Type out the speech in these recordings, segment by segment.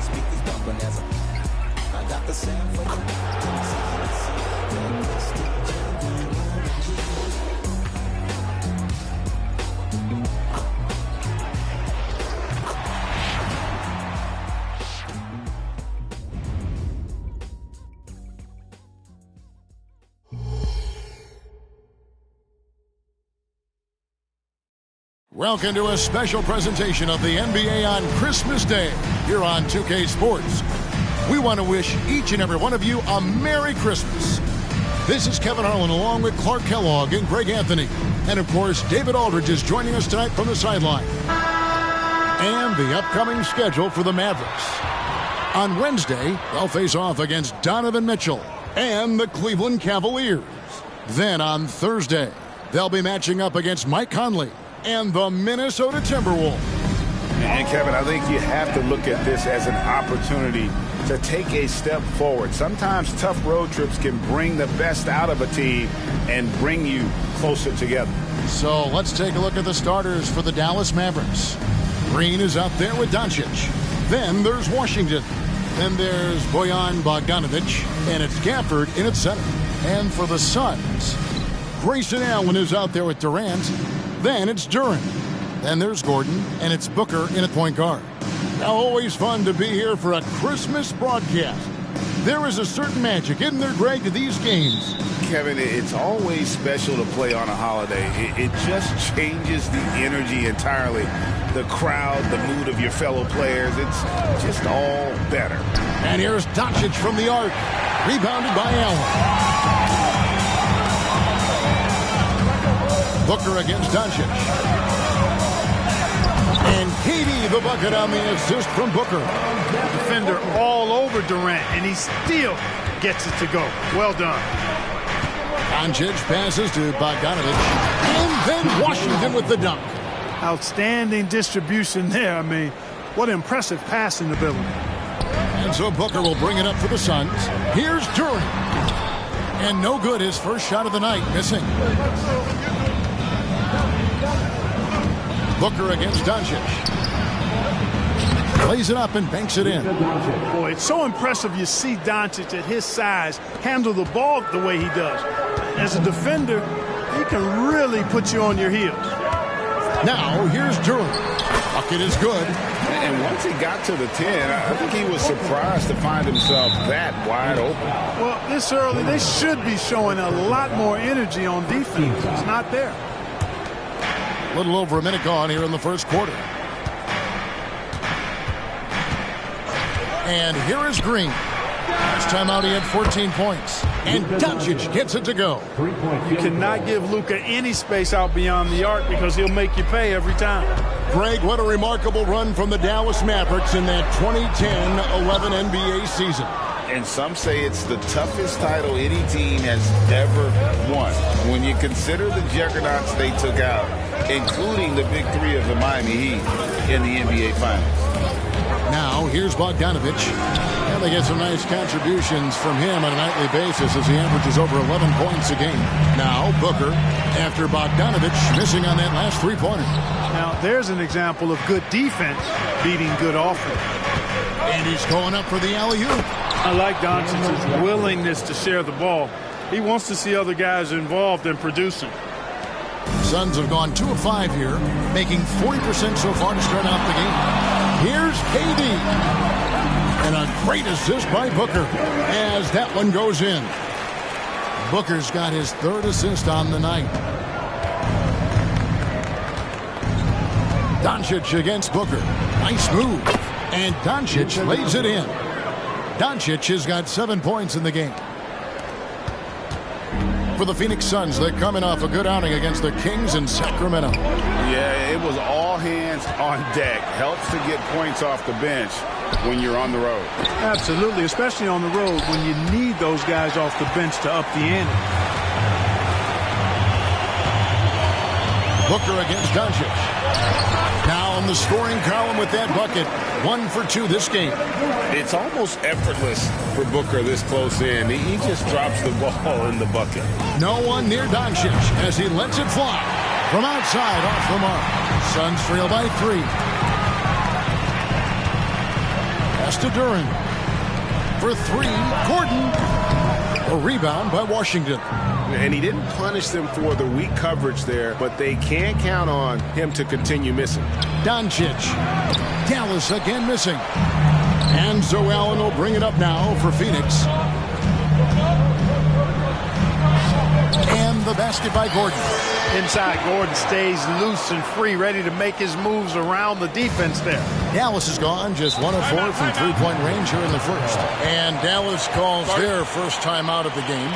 speakers bumping as I got the sound for Welcome to a special presentation of the NBA on Christmas Day here on 2K Sports. We want to wish each and every one of you a Merry Christmas. This is Kevin Harlan along with Clark Kellogg and Greg Anthony. And of course, David Aldridge is joining us tonight from the sideline. And the upcoming schedule for the Mavericks. On Wednesday, they'll face off against Donovan Mitchell and the Cleveland Cavaliers. Then on Thursday, they'll be matching up against Mike Conley and the Minnesota Timberwolves. And Kevin, I think you have to look at this as an opportunity to take a step forward. Sometimes tough road trips can bring the best out of a team and bring you closer together. So let's take a look at the starters for the Dallas Mavericks. Green is out there with Doncic. Then there's Washington. Then there's Bojan Bogdanovic, and it's Gafford in at center. And for the Suns, Grayson Allen is out there with Durant. Then it's Duran. Then there's Gordon, and it's Booker in at point guard. Now, always fun to be here for a Christmas broadcast. There is a certain magic, isn't there, Greg, to these games? Kevin, it's always special to play on a holiday. It just changes the energy entirely. The crowd, the mood of your fellow players, it's just all better. And here's Doncic from the arc. Rebounded by Allen. Booker against Doncic. And KD the bucket on the assist from Booker. Defender all over Durant, and he still gets it to go. Well done. Doncic passes to Bogdanovic. And then Washington with the dunk. Outstanding distribution there. I mean, what impressive passing ability. And so Booker will bring it up for the Suns. Here's Duran. And no good, his first shot of the night, missing. Booker against Doncic. Plays it up and banks it in. Boy, it's so impressive you see Doncic at his size handle the ball the way he does. As a defender, he can really put you on your heels. Now, here's Duran. Bucket is good. And once he got to the 10, I think he was surprised to find himself that wide open. Well, this early, they should be showing a lot more energy on defense. It's not there. A little over a minute gone here in the first quarter. And here is Green. Last time out he had 14 points. And Doncic gets it to go. You cannot give Luka any space out beyond the arc because he'll make you pay every time. Greg, what a remarkable run from the Dallas Mavericks in that 2010-11 NBA season. And some say it's the toughest title any team has ever won. When you consider the juggernauts they took out, including the big three of the Miami Heat in the NBA Finals. Now, here's Bogdanovic. And they get some nice contributions from him on a nightly basis as he averages over 11 points a game. Now, Booker, after Bogdanovic missing on that last three-pointer. Now, there's an example of good defense beating good offense. And he's going up for the alley-oop. I like Doncic's willingness to share the ball. He wants to see other guys involved and producing. Suns have gone 2 of 5 here, making 40% so far to start out the game. Here's KD. And a great assist by Booker as that one goes in. Booker's got his third assist on the night. Doncic against Booker. Nice move. And Doncic lays it in. Doncic has got 7 points in the game. For the Phoenix Suns, they're coming off a good outing against the Kings in Sacramento. Yeah, it was all hands on deck. Helps to get points off the bench when you're on the road. Absolutely, especially on the road when you need those guys off the bench to up the ante. Booker against Doncic. Now on the scoring column with that bucket. 1 for 2 this game. It's almost effortless for Booker this close in. He just drops the ball in the bucket. No one near Doncic as he lets it fly from outside off the mark. Suns trail by 3. Pass to Duran. For three, Gordon. A rebound by Washington. And he didn't punish them for the weak coverage there, but they can count on him to continue missing. Doncic. Dallas again missing. And so Allen will bring it up now for Phoenix. And the basket by Gordon. Inside, Gordon stays loose and free, ready to make his moves around the defense there. Dallas is gone, just 1 of 4 from three-point range here in the first. And Dallas calls their first time out of the game.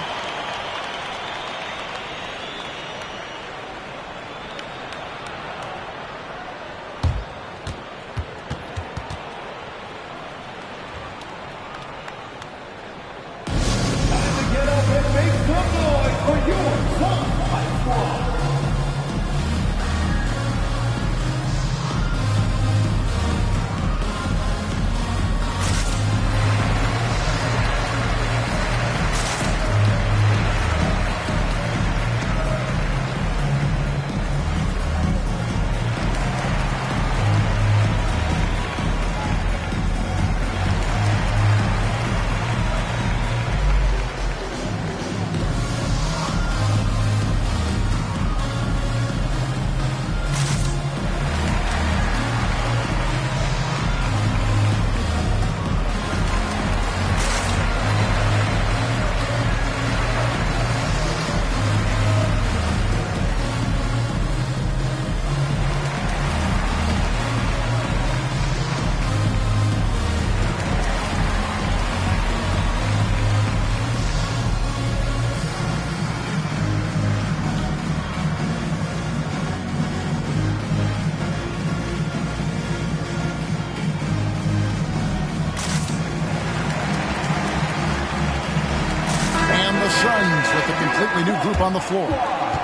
SUNS with a completely new group on the floor.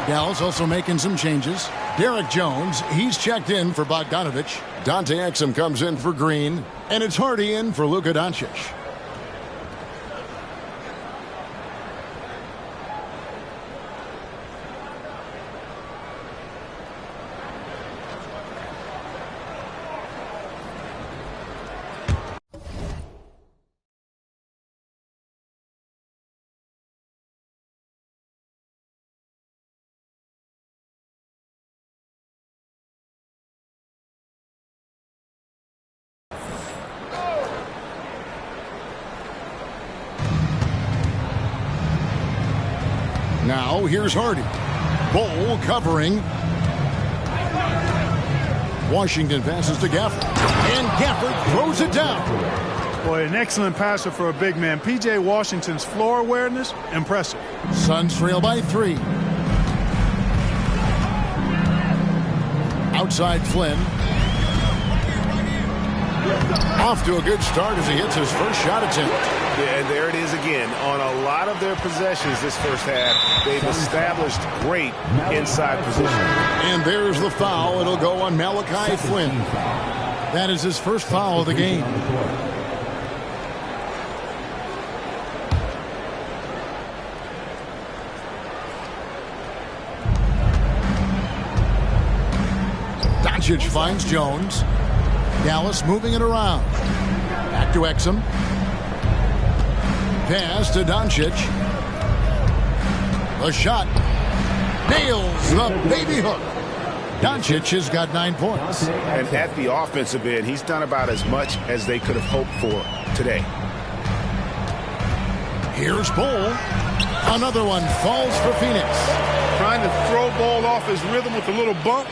Dallas also making some changes. Derek Jones, he's checked in for Bogdanovich. Dante Exum comes in for Green. And it's Hardy in for Luka Doncic. Now here's Hardy. Bull covering. Washington passes to Gafford. And Gafford throws it down. Boy, an excellent passer for a big man. P.J. Washington's floor awareness, impressive. Suns trail by 3. Outside Flynn. Off to a good start as he hits his first shot attempt. Yeah, and there it is again. On a lot of their possessions this first half, they've established great inside position. And there's the foul. It'll go on Malachi Flynn. That is his first foul of the game. Doncic finds Jones. Dallas moving it around. Back to Exum. Pass to Doncic. A shot. Nails the baby hook. Doncic has got 9 points. And at the offensive end, he's done about as much as they could have hoped for today. Here's Bull. Another one falls for Phoenix. Trying to throw Bull off his rhythm with a little bump.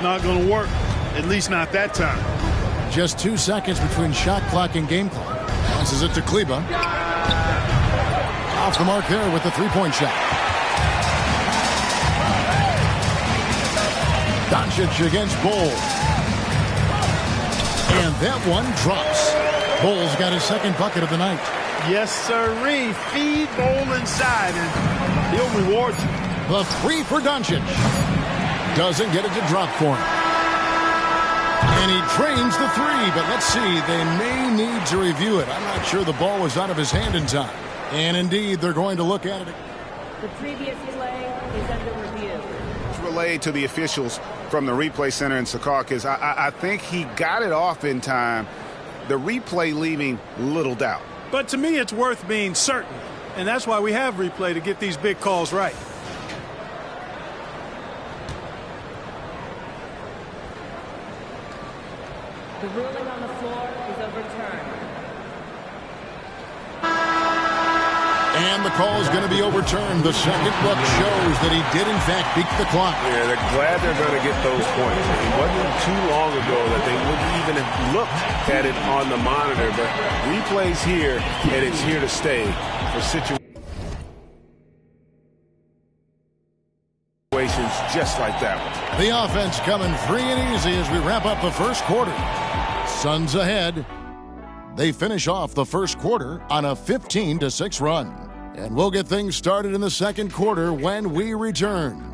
Not going to work. At least not that time. Just 2 seconds between shot clock and game clock. Passes it to Kleba. Off the mark there with the three-point shot. Doncic against Bull. And that one drops. Bull's got his second bucket of the night. Yes, sirree. Feed Bull inside, and he'll reward you. The three for Doncic. Doesn't get it to drop for him. And he trains the three, but let's see. They may need to review it. I'm not sure the ball was out of his hand in time. And indeed, they're going to look at it. The previous play is under review. It's relayed to the officials from the replay center in Secaucus. I think he got it off in time, the replay leaving little doubt. But to me, it's worth being certain. And that's why we have replay, to get these big calls right. The ruling on the floor is overturned. And the call is going to be overturned. The second look shows that he did, in fact, beat the clock. Yeah, they're glad they're going to get those points. It wasn't too long ago that they wouldn't even have looked at it on the monitor. But replay's here, and it's here to stay for situations just like that one. The offense coming free and easy as we wrap up the first quarter. Suns ahead. They finish off the first quarter on a 15-6 run. And we'll get things started in the second quarter when we return.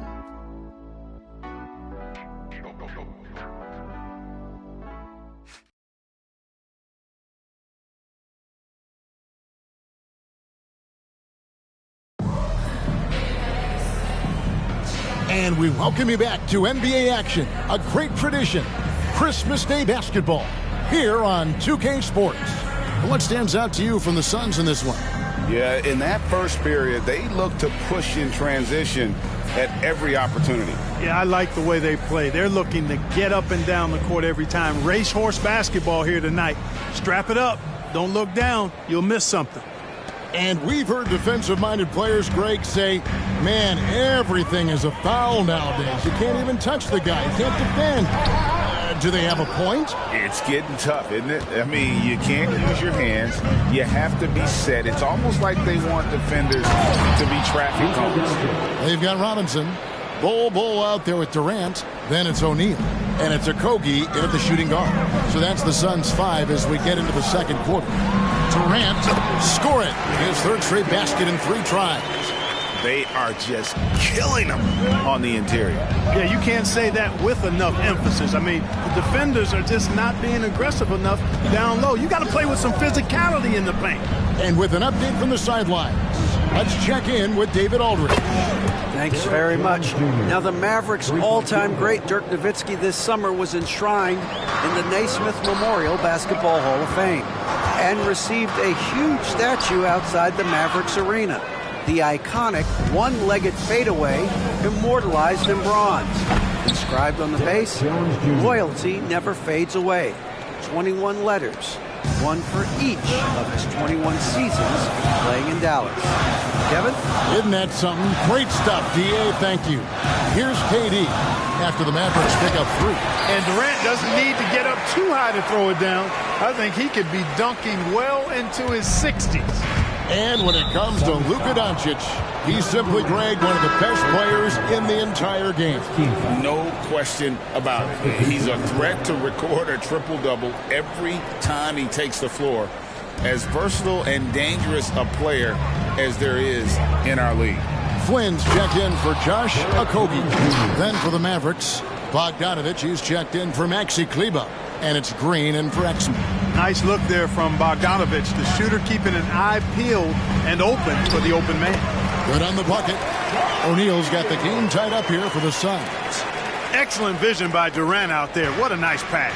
And we welcome you back to NBA action, a great tradition, Christmas Day basketball, here on 2K Sports. What stands out to you from the Suns in this one? Yeah, in that first period, they looked to push in transition at every opportunity. Yeah, I like the way they play. They're looking to get up and down the court every time. Racehorse basketball here tonight. Strap it up. Don't look down. You'll miss something. And we've heard defensive-minded players, Greg, say, man, everything is a foul nowadays. You can't even touch the guy. You can't defend. Do they have a point? It's getting tough, isn't it? I mean, you can't use your hands. You have to be set. It's almost like they want defenders to be traffic cones. They've got Robinson. Bull out there with Durant. Then it's O'Neal. And it's Okogie in at the shooting guard. So that's the Suns' 5 as we get into the second quarter. Durant, score it. His third straight basket in 3 tries. They are just killing them on the interior. Yeah, you can't say that with enough emphasis. I mean, the defenders are just not being aggressive enough down low. You got to play with some physicality in the paint. And with an update from the sidelines, let's check in with David Aldridge. Thanks very much. Now, the Mavericks' all-time great Dirk Nowitzki this summer was enshrined in the Naismith Memorial Basketball Hall of Fame and received a huge statue outside the Mavericks arena. The iconic one-legged fadeaway immortalized in bronze. Inscribed on the base, loyalty never fades away. 21 letters, one for each of his 21 seasons playing in Dallas. Kevin? Isn't that something? Great stuff, D.A. Thank you. Here's KD after the Mavericks pick up 3. And Durant doesn't need to get up too high to throw it down. I think he could be dunking well into his 60s. And when it comes to Luka Doncic, he's simply, Greg, one of the best players in the entire game. No question about it. He's a threat to record a triple-double every time he takes the floor. As versatile and dangerous a player as there is in our league. Flynn's checked in for Josh Okogie. Then for the Mavericks, Bogdanovich, he's checked in for Maxi Kleber. And it's Green in for Exum. Nice look there from Bogdanovich, the shooter keeping an eye peeled and open for the open man. Good on the bucket. O'Neal's got the game tied up here for the Suns. Excellent vision by Durant out there. What a nice pass.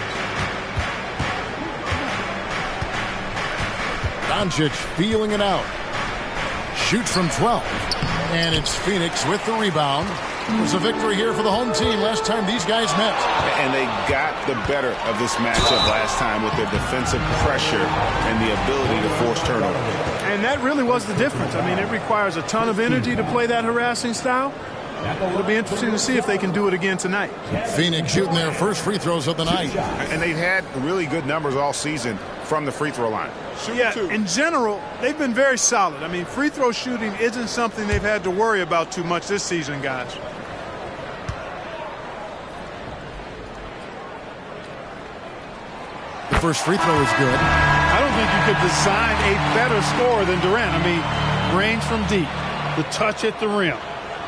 Doncic feeling it out. Shoots from 12. And it's Phoenix with the rebound. It was a victory here for the home team last time these guys met. And they got the better of this matchup last time with their defensive pressure and the ability to force turnover. And that really was the difference. I mean, it requires a ton of energy to play that harassing style. It'll be interesting to see if they can do it again tonight. Phoenix shooting their first free throws of the night. And they've had really good numbers all season from the free throw line. Yeah, in general, they've been very solid. I mean, free throw shooting isn't something they've had to worry about too much this season, guys. The first free throw is good. I don't think you could design a better scorer than Durant. I mean, range from deep, the touch at the rim,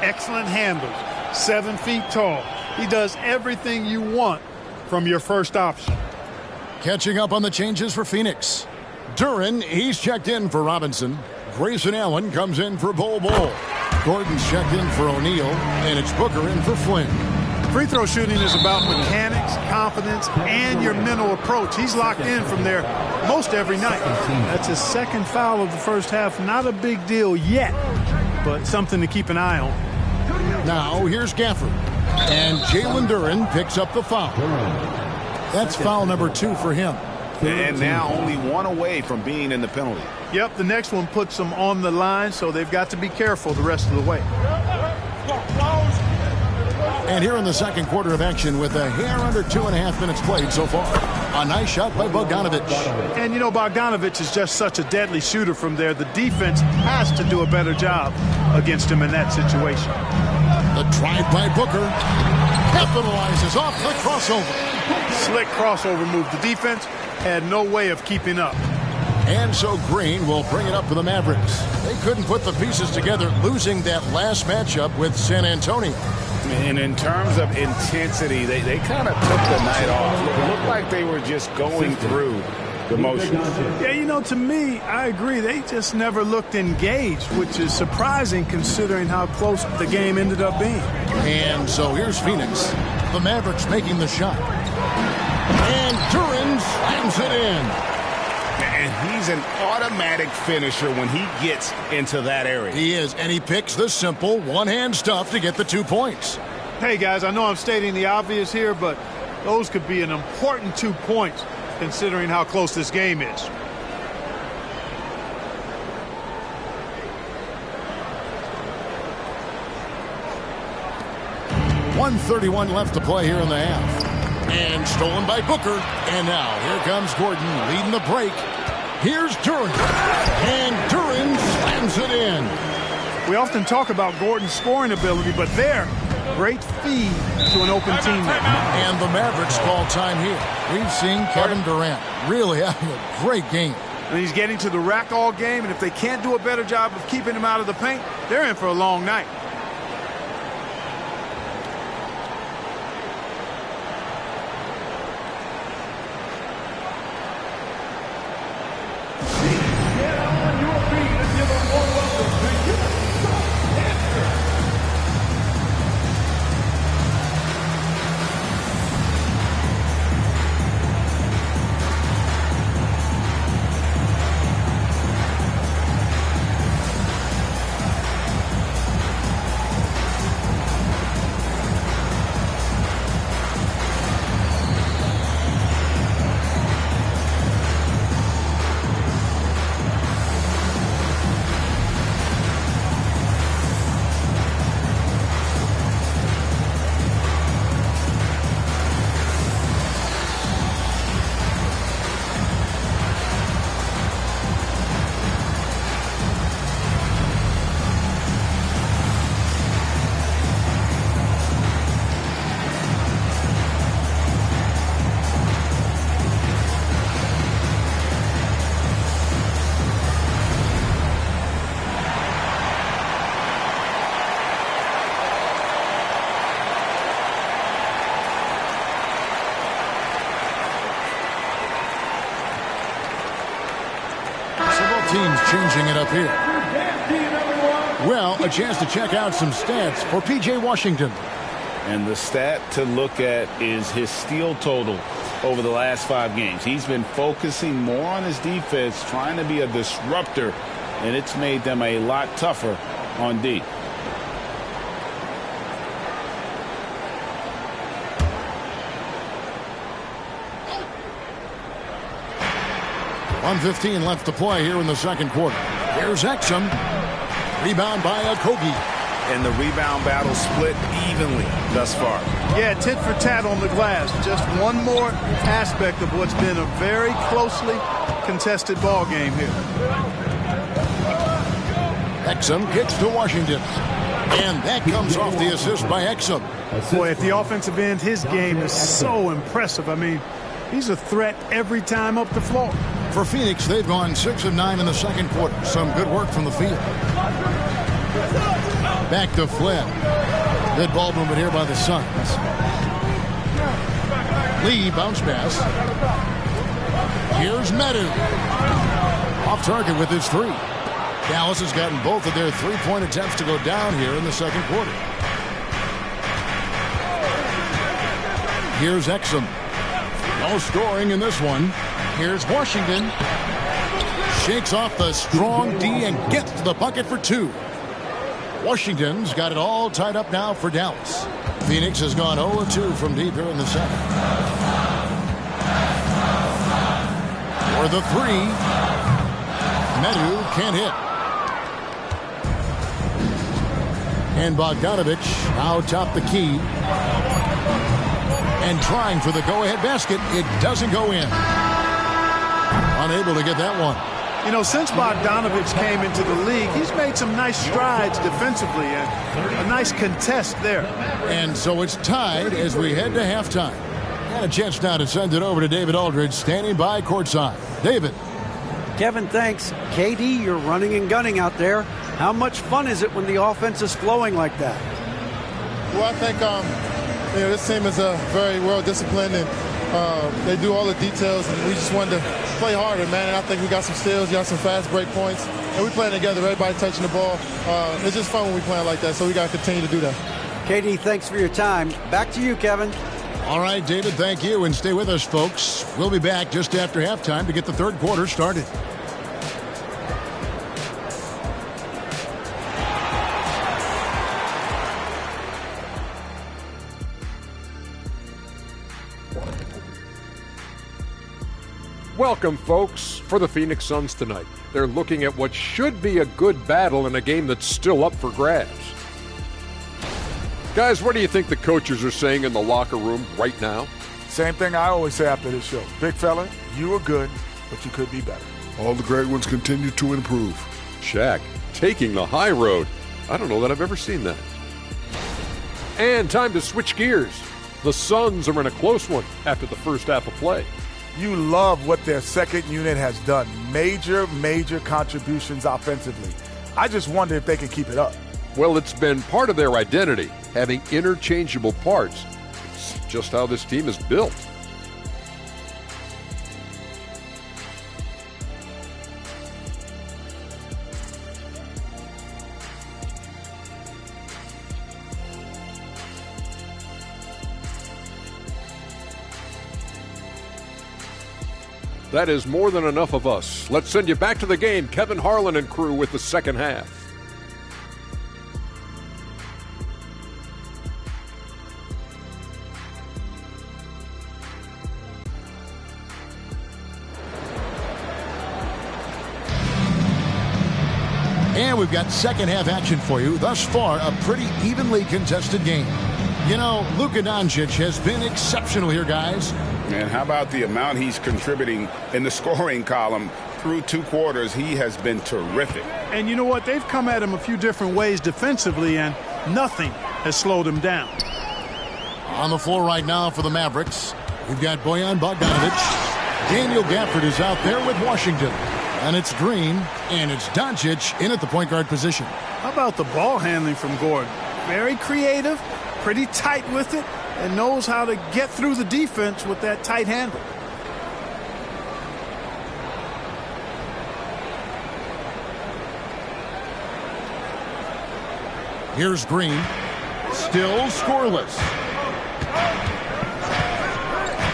excellent handles, 7 feet tall. He does everything you want from your first option. Catching up on the changes for Phoenix. Duran, he's checked in for Robinson. Grayson Allen comes in for Bol. Gordon's checked in for O'Neal, and it's Booker in for Flynn. Free throw shooting is about mechanics, confidence, and your mental approach. He's locked in from there most every night. That's his second foul of the first half. Not a big deal yet, but something to keep an eye on. Now here's Gafford. And Jalen Duren picks up the foul. That's foul number 2 for him. And now only one away from being in the penalty. Yep, the next one puts them on the line, so they've got to be careful the rest of the way. And here in the second quarter of action with a hair under 2.5 minutes played so far. A nice shot by Bogdanovic. And, you know, Bogdanovic is just such a deadly shooter from there. The defense has to do a better job against him in that situation. The drive by Booker capitalizes off the crossover. Slick crossover move. The defense had no way of keeping up. And so Green will bring it up for the Mavericks. They couldn't put the pieces together, losing that last matchup with San Antonio. And in terms of intensity, they kind of took the night off. It looked like they were just going through the motions. Yeah, you know, to me, I agree. They just never looked engaged, which is surprising considering how close the game ended up being. And so here's Phoenix. The Mavericks making the shot. And Duren slams it in. And he's an automatic finisher when he gets into that area. He is, and he picks the simple one-hand stuff to get the 2 points. Hey, guys, I know I'm stating the obvious here, but those could be an important 2 points considering how close this game is. .131 left to play here in the half. And stolen by Booker. And now here comes Gordon leading the break. Here's Duren. And Duren slams it in. We often talk about Gordon's scoring ability, but there, great feed to an open teammate. And the Mavericks call time here. We've seen Kevin Durant really having a great game. And he's getting to the rack all game, and if they can't do a better job of keeping him out of the paint, they're in for a long night. Teams changing it up here. Well, a chance to check out some stats for P.J. Washington. And the stat to look at is his steal total over the last 5 games. He's been focusing more on his defense, trying to be a disruptor, and it's made them a lot tougher on D. .115 left to play here in the second quarter. Here's Exum. Rebound by Okogie. And the rebound battle split evenly thus far. Yeah, tit for tat on the glass. Just one more aspect of what's been a very closely contested ball game here. Exum kicks to Washington. And that comes off the assist by Exum. Boy, at the offensive end, his game is so impressive. I mean, he's a threat every time up the floor. For Phoenix, they've gone 6 of 9 in the second quarter. Some good work from the field. Back to Flynn. Good ball movement here by the Suns. Lee bounce pass. Here's Medu. Off target with his 3. Dallas has gotten both of their 3-point attempts to go down here in the second quarter. Here's Exum. No scoring in this one. Here's Washington. Shakes off the strong D and gets to the bucket for two. Washington's got it all tied up now for Dallas. Phoenix has gone 0-2 from deep here in the second. For the three. Medu can't hit. And Bogdanovich now top the key. And trying for the go-ahead basket. It doesn't go in. Unable to get that one. You know, since Bogdanovich came into the league, he's made some nice strides defensively and a nice contest there. And so it's tied as we head to halftime. And a chance now to send it over to David Aldridge, standing by courtside. David. Kevin, thanks. KD, you're running and gunning out there. How much fun is it when the offense is flowing like that? Well, I think this team is very well disciplined, and they do all the details, and we just wanted to play harder, man. And I think we got some steals, got some fast break points, and we playing together. Everybody touching the ball. It's just fun when we playing like that, so we got to continue to do that. KD, thanks for your time. Back to you, Kevin. All right, David, thank you, and stay with us, folks. We'll be back just after halftime to get the third quarter started. Welcome, folks, for the Phoenix Suns tonight. They're looking at what should be a good battle in a game that's still up for grabs. Guys, what do you think the coaches are saying in the locker room right now? Same thing I always say after this show. Big fella, you were good, but you could be better. All the great ones continue to improve. Shaq taking the high road. I don't know that I've ever seen that. And time to switch gears. The Suns are in a close one after the first half of play. You love what their second unit has done. Major contributions offensively. I just wonder if they can keep it up. Well, it's been part of their identity, having interchangeable parts. It's just how this team is built. That is more than enough of us. Let's send you back to the game. Kevin Harlan and crew with the second half. And we've got second half action for you. Thus far, a pretty evenly contested game. You know, Luka Doncic has been exceptional here, guys. And how about the amount he's contributing in the scoring column through two quarters? He has been terrific. And you know what? They've come at him a few different ways defensively, and nothing has slowed him down. On the floor right now for the Mavericks, we've got Bojan Bogdanovic. Daniel Gafford is out there with Washington. And it's Green, and it's Doncic in at the point guard position. How about the ball handling from Gordon? Very creative, pretty tight with it, and knows how to get through the defense with that tight handle. Here's Green. Still scoreless.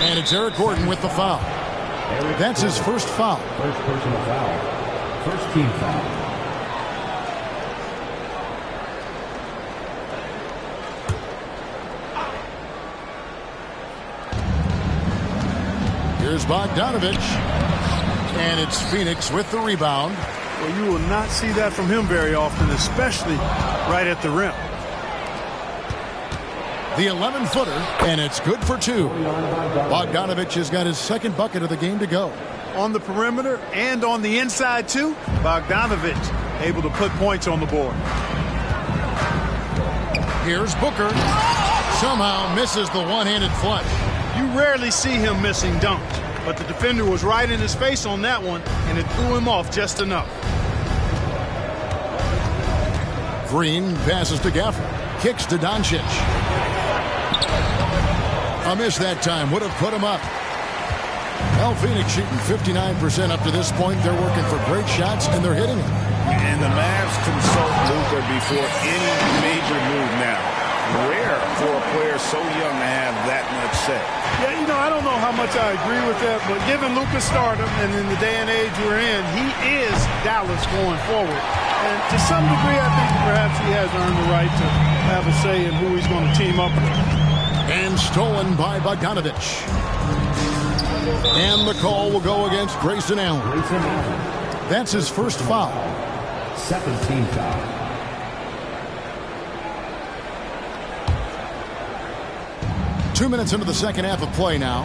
And it's Eric Gordon with the foul. That's his first foul. First personal foul. First team foul. Here's Bogdanovic. And it's Phoenix with the rebound. Well, you will not see that from him very often, especially right at the rim. The 11-footer, and it's good for two. Bogdanovic has got his second bucket of the game to go. On the perimeter and on the inside, too, Bogdanovic able to put points on the board. Here's Booker. Somehow misses the one-handed flush. You rarely see him missing dunks, but the defender was right in his face on that one, and it threw him off just enough. Green passes to Gafford. Kicks to Doncic. A miss that time would have put him up. Well, Phoenix shooting 59% up to this point. They're working for great shots, and they're hitting them. And the Mavs consult Luka before any major move now. rare for a player so young to have that much say. Yeah, you know, I don't know how much I agree with that, but given Luka's stardom and in the day and age we're in, he is Dallas going forward. And to some degree, I think perhaps he has earned the right to have a say in who he's going to team up with. And stolen by Bogdanovich. And the call will go against Grayson Allen. That's his first foul. Second team foul. Two minutes into the second half of play now.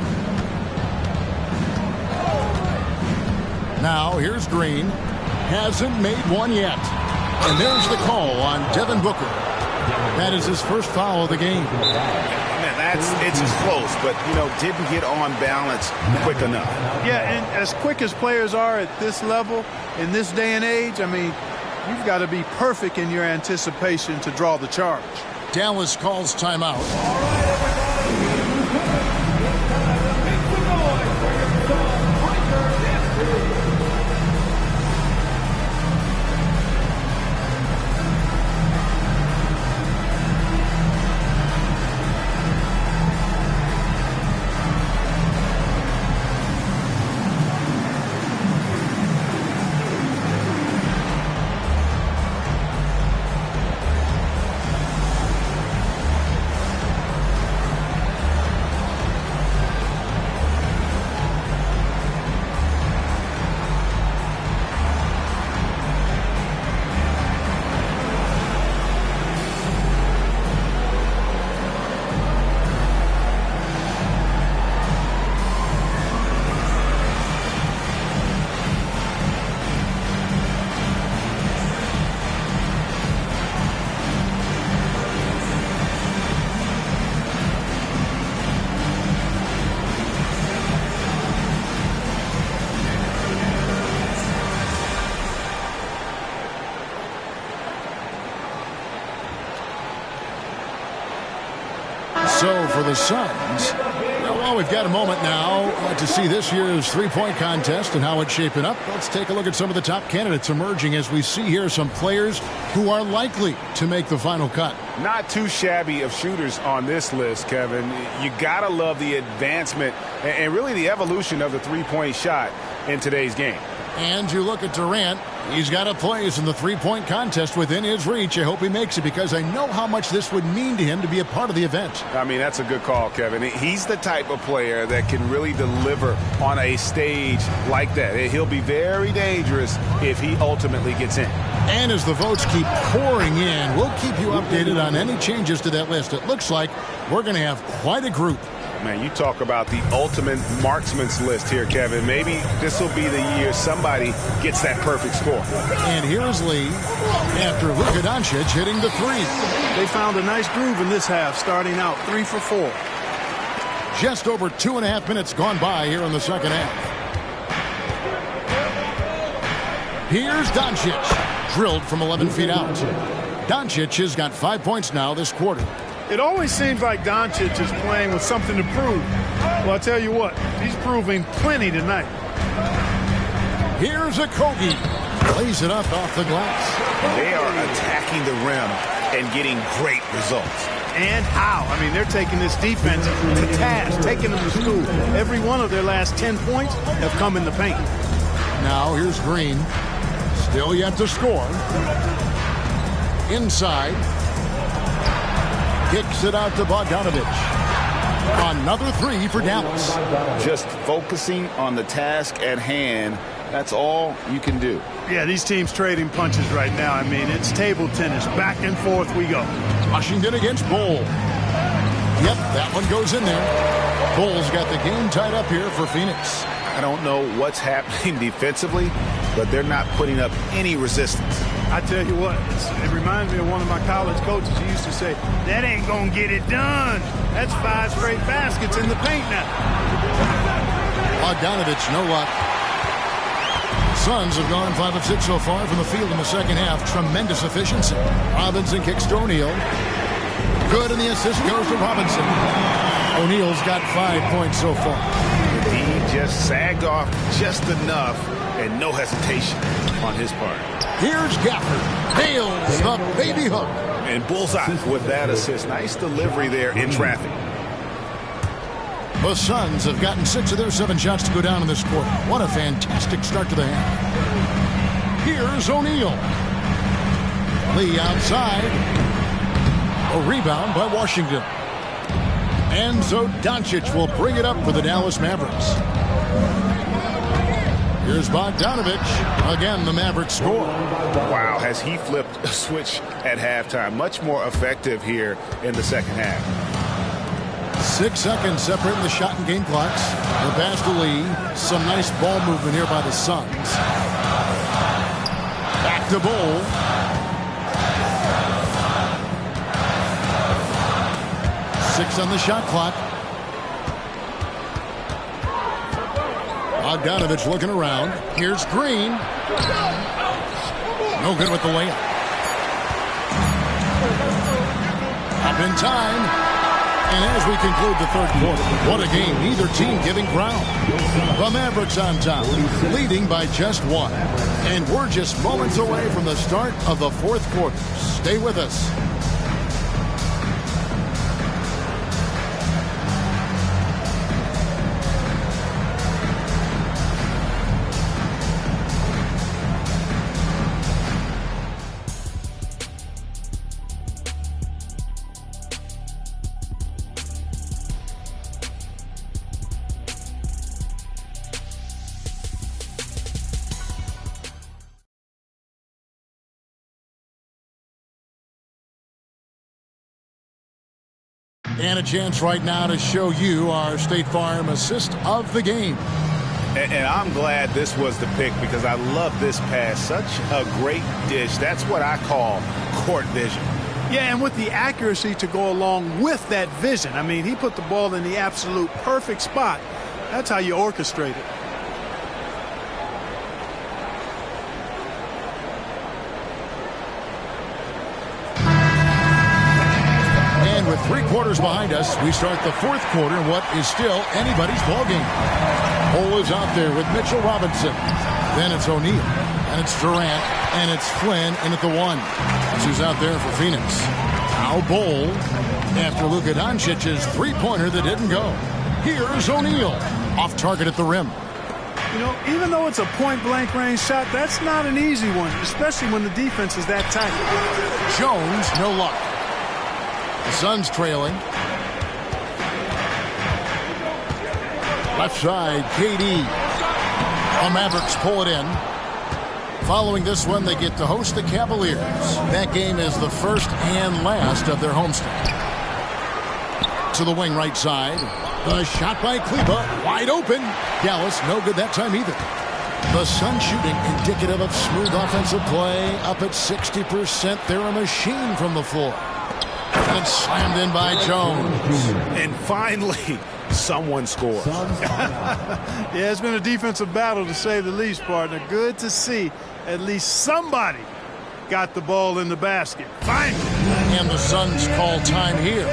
Now here's Green. Hasn't made one yet. And there's the call on Devin Booker. That is his first foul of the game. Man, it's close, but, you know, didn't get on balance quick enough. Yeah, and as quick as players are at this level, in this day and age, I mean, you've got to be perfect in your anticipation to draw the charge. Dallas calls timeout. So for the Suns, well, we've got a moment now to see this year's three-point contest and how it's shaping up. Let's take a look at some of the top candidates emerging as we see here some players who are likely to make the final cut. Not too shabby of shooters on this list, Kevin. You gotta love the advancement and really the evolution of the three-point shot in today's game. And you look at Durant, he's got a place in the three-point contest within his reach. I hope he makes it because I know how much this would mean to him to be a part of the event. I mean, that's a good call, Kevin. He's the type of player that can really deliver on a stage like that. He'll be very dangerous if he ultimately gets in. And as the votes keep pouring in, we'll keep you updated on any changes to that list. It looks like we're going to have quite a group. Man, you talk about the ultimate marksman's list here, Kevin. Maybe this will be the year somebody gets that perfect score. And here is Lee after Luka Doncic hitting the three. They found a nice groove in this half, starting out 3 for 4. Just over 2.5 minutes gone by here in the second half. Here's Doncic, drilled from 11 feet out. Doncic has got 5 points now this quarter. It always seems like Doncic is playing with something to prove. Well, I'll tell you what, he's proving plenty tonight. Here's a Kogi. Lays it up off the glass. They are attacking the rim and getting great results. And how? I mean, they're taking this defense to task, taking them to school. Every one of their last 10 points have come in the paint. Now here's Green. Still yet to score. Inside. Kicks it out to Bogdanovich. Another three for Dallas. Just focusing on the task at hand. That's all you can do. Yeah, these teams trading punches right now. I mean, it's table tennis. Back and forth we go. Washington against Bull. Yep, that one goes in there. Bull's got the game tied up here for Phoenix. I don't know what's happening defensively, but they're not putting up any resistance. I tell you what, it reminds me of one of my college coaches who used to say, that ain't going to get it done. That's 5 straight baskets in the paint now. Bogdanovich, no luck. Suns have gone 5 of 6 so far from the field in the second half. Tremendous efficiency. Robinson kicks to O'Neal. Good, and the assist goes to Robinson. O'Neal's got 5 points so far. He just sagged off just enough and no hesitation on his part. Here's Gafford. Nails the baby hook. And bullseye with that assist. Nice delivery there in traffic. The Suns have gotten 6 of their 7 shots to go down in this quarter. What a fantastic start to the half. Here's O'Neal. Lee outside. A rebound by Washington. And so Doncic will bring it up for the Dallas Mavericks. Here's Bogdanovich. Again, the Mavericks score. Wow, has he flipped a switch at halftime. Much more effective here in the second half. 6 seconds separating the shot and game clocks. The pass to Lee. Some nice ball movement here by the Suns. Back to Bull. Six on the shot clock. Bogdanovich looking around. Here's Green. No good with the layup. Up in time. And as we conclude the third quarter, what a game. Neither team giving ground. The Mavericks on top, leading by just 1. And we're just moments away from the start of the fourth quarter. Stay with us. And a chance right now to show you our State Farm assist of the game. And I'm glad this was the pick because I love this pass. Such a great dish. That's what I call court vision. Yeah, and with the accuracy to go along with that vision. I mean, he put the ball in the absolute perfect spot. That's how you orchestrate it. With 3 quarters behind us, we start the fourth quarter in what is still anybody's ballgame. Cole is out there with Mitchell Robinson. Then it's O'Neal. And it's Durant. And it's Flynn in at the 1. That's who's out there for Phoenix. Now Bowl after Luka Doncic's three-pointer that didn't go. Here's O'Neal. Off target at the rim. You know, even though it's a point-blank range shot, that's not an easy one, especially when the defense is that tight. Jones, no luck. The Suns trailing. Left side, KD. The Mavericks pull it in. Following this one, they get to host the Cavaliers. That game is the first and last of their homestand. To the wing right side. The shot by Kleba, wide open. Dallas, no good that time either. The Suns shooting indicative of smooth offensive play. Up at 60%. They're a machine from the floor. And it's slammed in by Jones. And finally, someone scores. Yeah, it's been a defensive battle to say the least, partner. Good to see at least somebody got the ball in the basket. Finally. And the Suns call time here.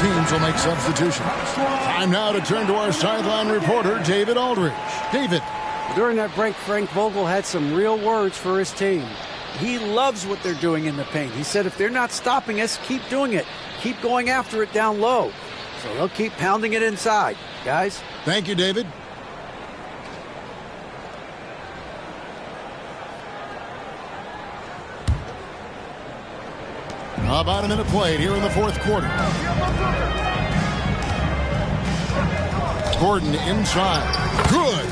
Teams will make substitutions. Time now to turn to our sideline reporter, David Aldridge. David. During that break, Frank Vogel had some real words for his team. He loves what they're doing in the paint. He said, if they're not stopping us, keep doing it. Keep going after it down low. So they'll keep pounding it inside, guys. Thank you, David. About a minute played here in the fourth quarter. Gordon inside. Good.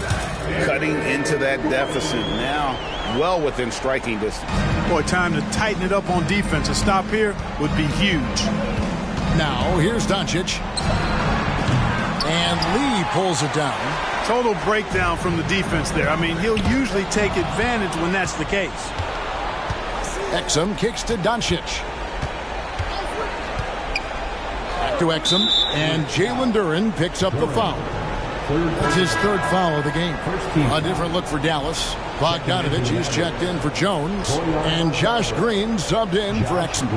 Cutting into that deficit now, well within striking distance. Boy, time to tighten it up on defense. A stop here would be huge. Now, here's Doncic. And Lee pulls it down. Total breakdown from the defense there. I mean, he'll usually take advantage when that's the case. Exum kicks to Doncic. Back to Exum. And Jalen Duren picks up the foul. It's his third foul of the game. A different look for Dallas. Bogdanovich, he's checked in for Jones. And Josh Green subbed in for Exum.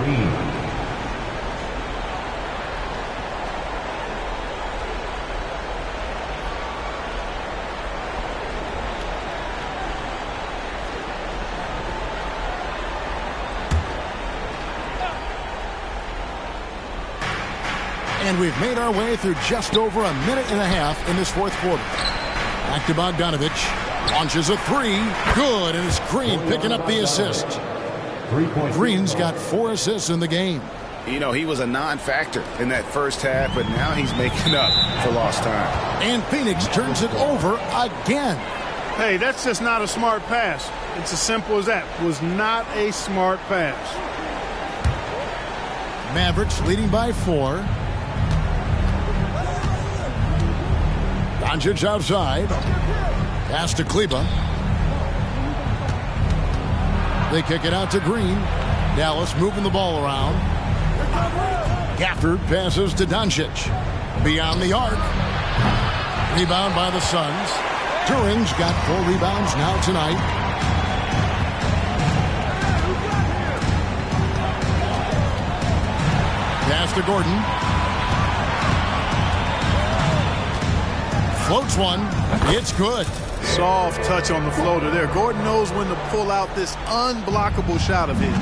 And we've made our way through just over a minute and a half in this fourth quarter. Back to Bogdanovich. Launches a three. Good. And it's Green picking up the assist. Green's got 4 assists in the game. You know, he was a non-factor in that first half, but now he's making up for lost time. And Phoenix turns it over again. Hey, that's just not a smart pass. It's as simple as that. Was not a smart pass. Mavericks leading by 4. Doncic outside. Pass to Kleba. They kick it out to Green. Dallas moving the ball around. Gafford passes to Doncic. Beyond the arc. Rebound by the Suns. Duren's got 4 rebounds now tonight. Pass to Gordon. Floats one. It's good. Soft touch on the floater there. Gordon knows when to pull out this unblockable shot of his.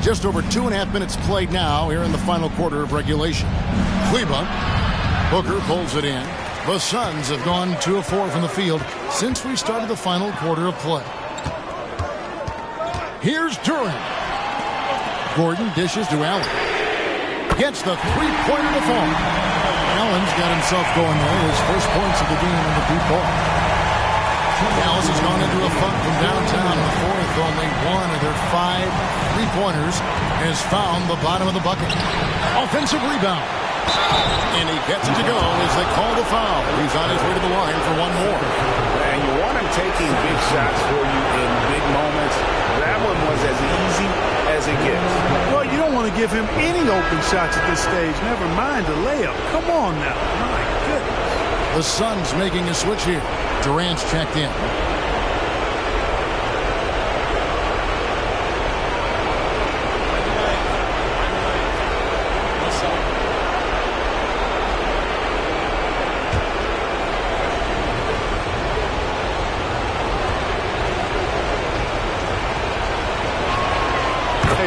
Just over 2.5 minutes played now here in the final quarter of regulation. Kleba. Booker pulls it in. The Suns have gone 2 of 4 from the field since we started the final quarter of play. Here's Duren. Gordon dishes to Allen. Gets the three-pointer to fall. Allen's got himself going there. His first points of the game on the deep ball. Dallas has gone into a funk from downtown in the fourth. Only 1 of their 5 three-pointers has found the bottom of the bucket. Offensive rebound. And he gets it to go as they call the foul. He's on his way to the line for 1 more. And you want him taking big shots for you in big moments. That one was as easy as it gets. Well, you don't want to give him any open shots at this stage. Never mind a layup. Come on now. My goodness. The Suns making a switch here. Durant's checked in.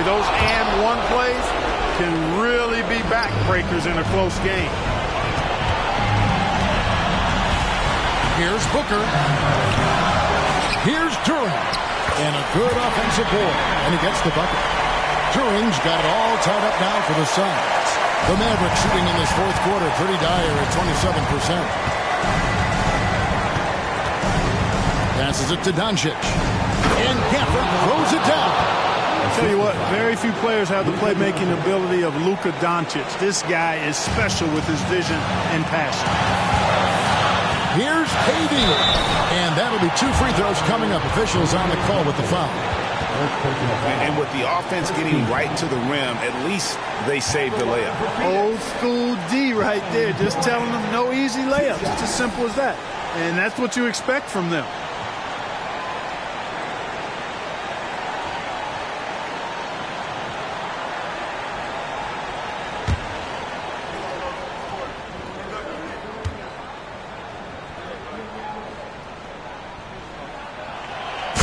Those and one plays can really be backbreakers in a close game. Here's Booker. Here's Duren. And a good offensive board. And he gets the bucket. Duren's got it all tied up now for the Suns. The Mavericks shooting in this fourth quarter pretty dire at 27%. Passes it to Doncic. And Gafford throws it down. I'll tell you what, very few players have the playmaking ability of Luka Doncic. This guy is special with his vision and passion. Here's KD. And that'll be 2 free throws coming up. Officials on the call with the foul. And with the offense getting right to the rim, at least they saved the layup. Old school D right there, just telling them no easy layups. It's as simple as that. And that's what you expect from them.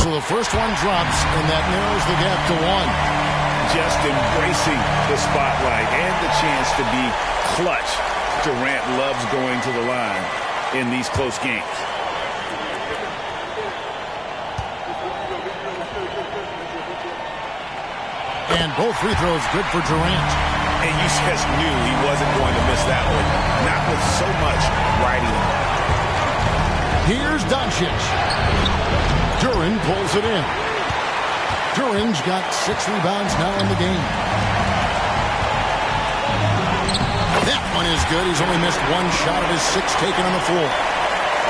So the first one drops, and that narrows the gap to 1. Just embracing the spotlight and the chance to be clutch. Durant loves going to the line in these close games. And both free throws good for Durant. And you just knew he wasn't going to miss that one. Not with so much riding on. Here's Doncic. Duran pulls it in. Duran's got 6 rebounds now in the game. That one is good. He's only missed 1 shot of his 6 taken on the floor.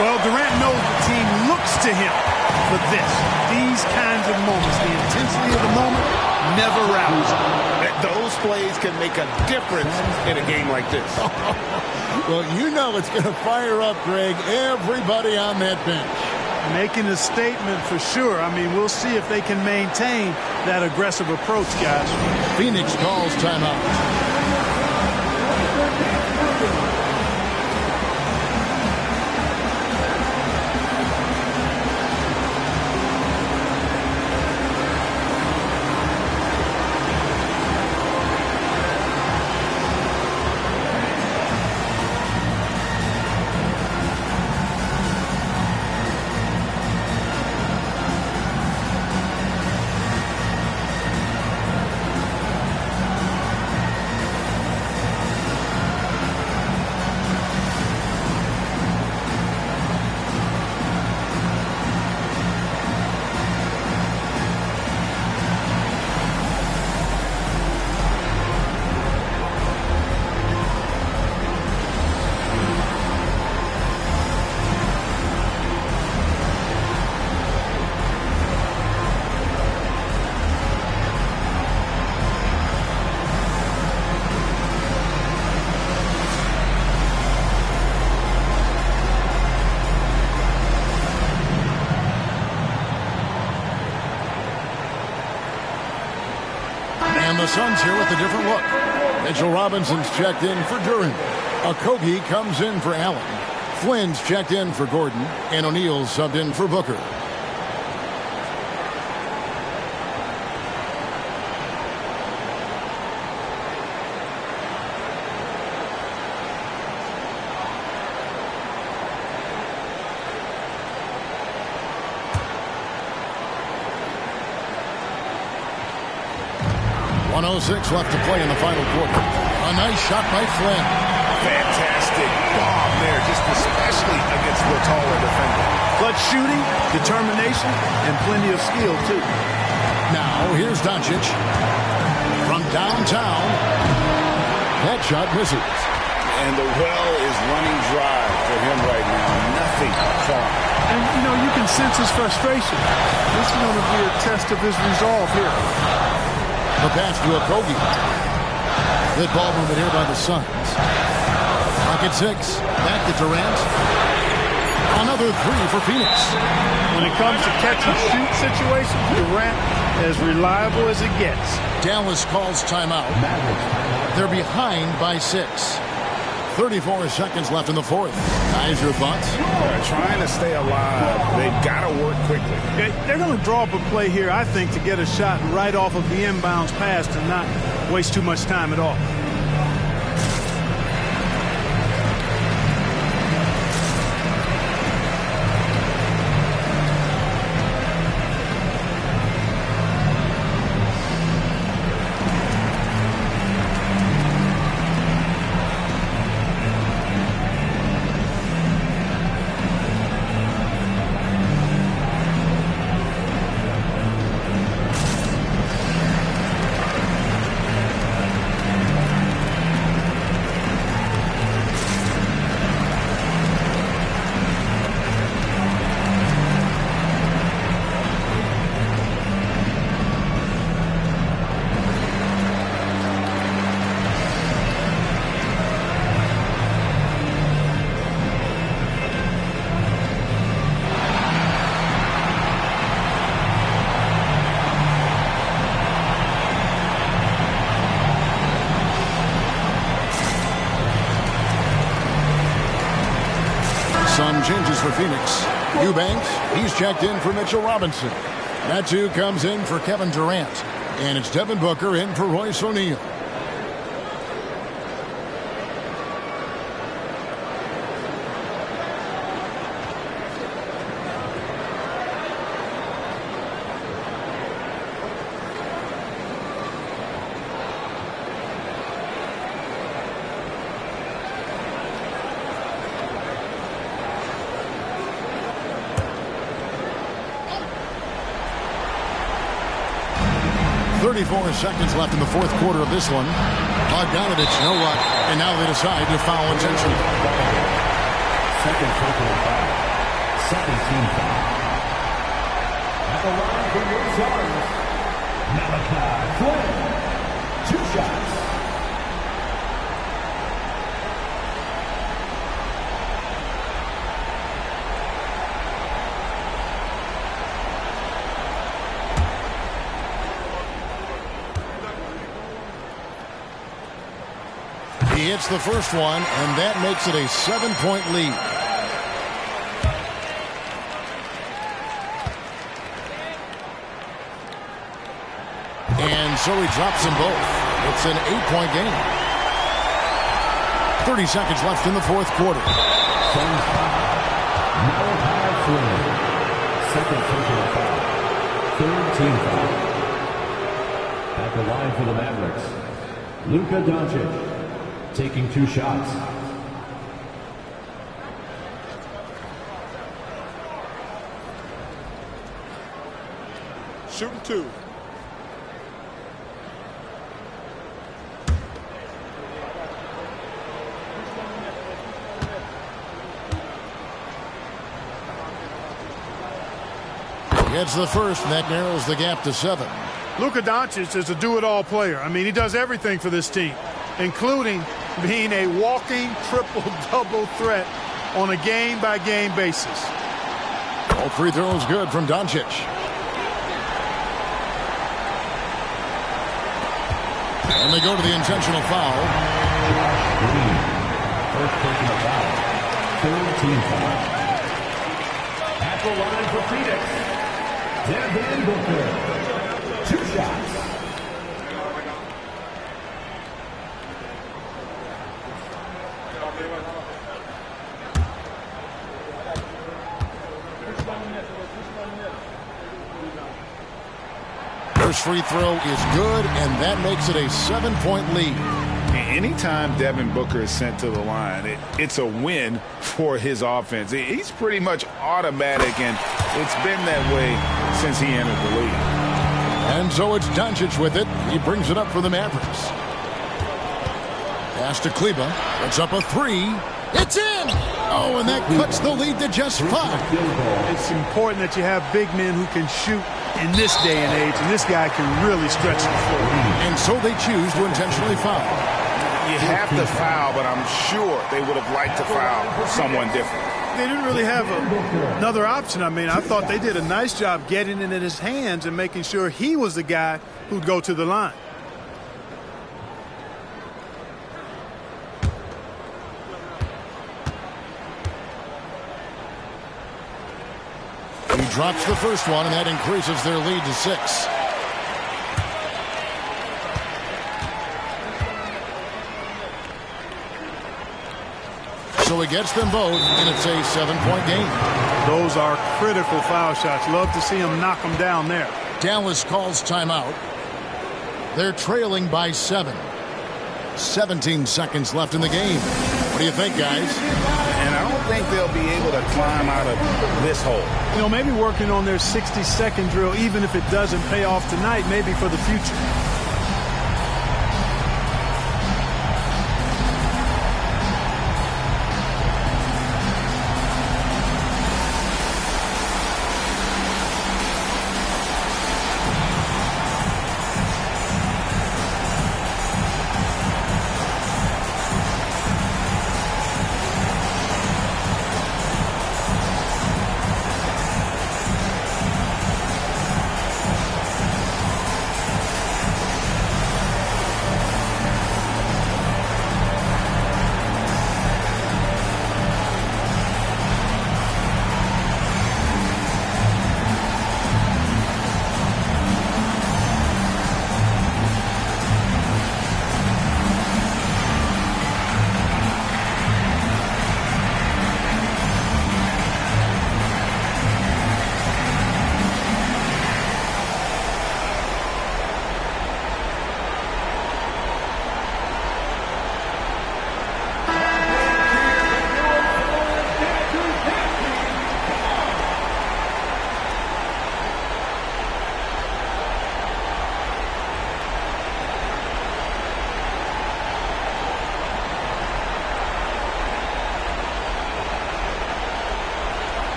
Well, Durant knows the team looks to him for this. These kinds of moments, the intensity of the moment, never rallies. Those plays can make a difference in a game like this. Well, you know it's going to fire up, Greg, everybody on that bench. Making a statement for sure. I mean, we'll see if they can maintain that aggressive approach, guys. Phoenix calls timeout. And the Suns here with a different look. Mitchell Robinson's checked in for Duran. Okogie comes in for Allen. Flynn's checked in for Gordon. And O'Neal's subbed in for Booker. Left to play in the final quarter. A nice shot by Flynn. Fantastic bomb there, just especially against the taller defender. Clutch shooting, determination, and plenty of skill, too. Now, here's Doncic. From downtown. That shot misses. And the well is running dry for him right now. Nothing falling. And, you know, you can sense his frustration. This is going to be a test of his resolve here. The pass to Okogie. Good ball movement here by the Suns. Pocket 6. Back to Durant. Another 3 for Phoenix. When it comes to catch-and-shoot situations, Durant as reliable as it gets. Dallas calls timeout. They're behind by 6. 34 seconds left in the fourth. Guys, your thoughts? They're trying to stay alive. They've got to work quickly. They're going to draw up a play here, I think, to get a shot right off of the inbounds pass and not waste too much time at all. Changes for Phoenix. Eubanks, he's checked in for Mitchell Robinson. That two comes in for Kevin Durant. And it's Devin Booker in for Royce O'Neal. Seconds left in the fourth quarter of this one. Bogdanovich, no luck. And now they decide to foul intentionally. Second personal foul. Second team foul. At the line for your Malachi Flynn. 2 shots. He hits the first one, and that makes it a 7-point lead. And so he drops them both. It's an 8-point game. 30 seconds left in the fourth quarter. Malachi Flynn. Second personal foul. Third team foul. At the line for the Mavericks, Luka Doncic. Taking 2 shots. Shooting 2. Gets the first, and that narrows the gap to 7. Luka Doncic is a do-it-all player. I mean, he does everything for this team, including being a walking triple-double threat on a game-by-game basis. All free throws good from Doncic. And they go to the intentional foul. Green. First personal foul. Third team foul. At the line for Phoenix, Devin Booker. 2 shots. First free throw is good, and that makes it a 7-point lead. Anytime Devin Booker is sent to the line, it's a win for his offense. He's pretty much automatic, and it's been that way since he entered the league. And so it's Doncic with it. He brings it up for the Mavericks. Pass to Kleba. It's up a 3. It's in! Oh, and that cuts the lead to just 5. It's important that you have big men who can shoot in this day and age, and this guy can really stretch the floor. And so they choose to intentionally foul. You have to foul, but I'm sure they would have liked to foul someone different. They didn't really have another option. I mean, I thought they did a nice job getting it in his hands and making sure he was the guy who'd go to the line. He drops the first one, and that increases their lead to 6. So he gets them both, and it's a 7-point game. Those are critical foul shots. Love to see him knock them down there. Dallas calls timeout. They're trailing by 7. 17 seconds left in the game. What do you think, guys? And I don't think they'll be able to climb out of this hole. You know, maybe working on their 60-second drill, even if it doesn't pay off tonight, maybe for the future.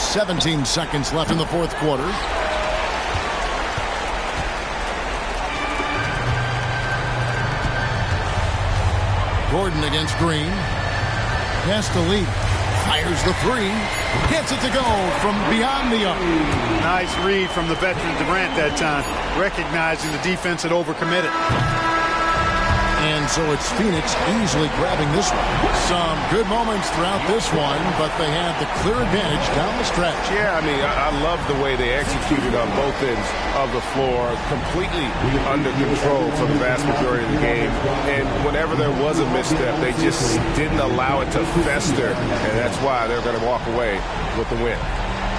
17 seconds left in the fourth quarter. Gordon against Green. Pass to Lee. Fires the three. Gets it to go from beyond the arc. Nice read from the veteran Durant that time, recognizing the defense had overcommitted. And so it's Phoenix easily grabbing this one. Some good moments throughout this one, but they had the clear advantage down the stretch. Yeah, I mean, I love the way they executed on both ends of the floor, completely under control for the vast majority of the game. And whenever there was a misstep, they just didn't allow it to fester, and that's why they're going to walk away with the win.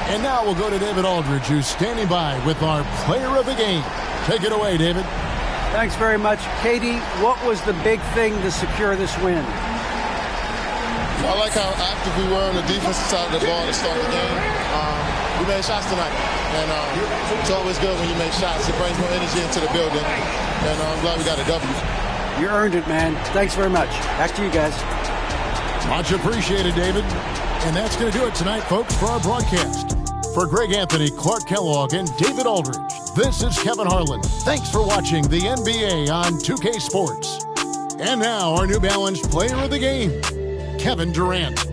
And now we'll go to David Aldridge, who's standing by with our player of the game. Take it away, David. Thanks very much. Katie, what was the big thing to secure this win? I like how active we were on the defensive side of the ball to start the game. We made shots tonight, and it's always good when you make shots. It brings more energy into the building, and I'm glad we got a W. You earned it, man. Thanks very much. Back to you guys. Much appreciated, David. And that's going to do it tonight, folks, for our broadcast. For Greg Anthony, Clark Kellogg, and David Aldridge, this is Kevin Harlan. Thanks for watching the NBA on 2K Sports. And now, our New Balance Player of the Game, Kevin Durant.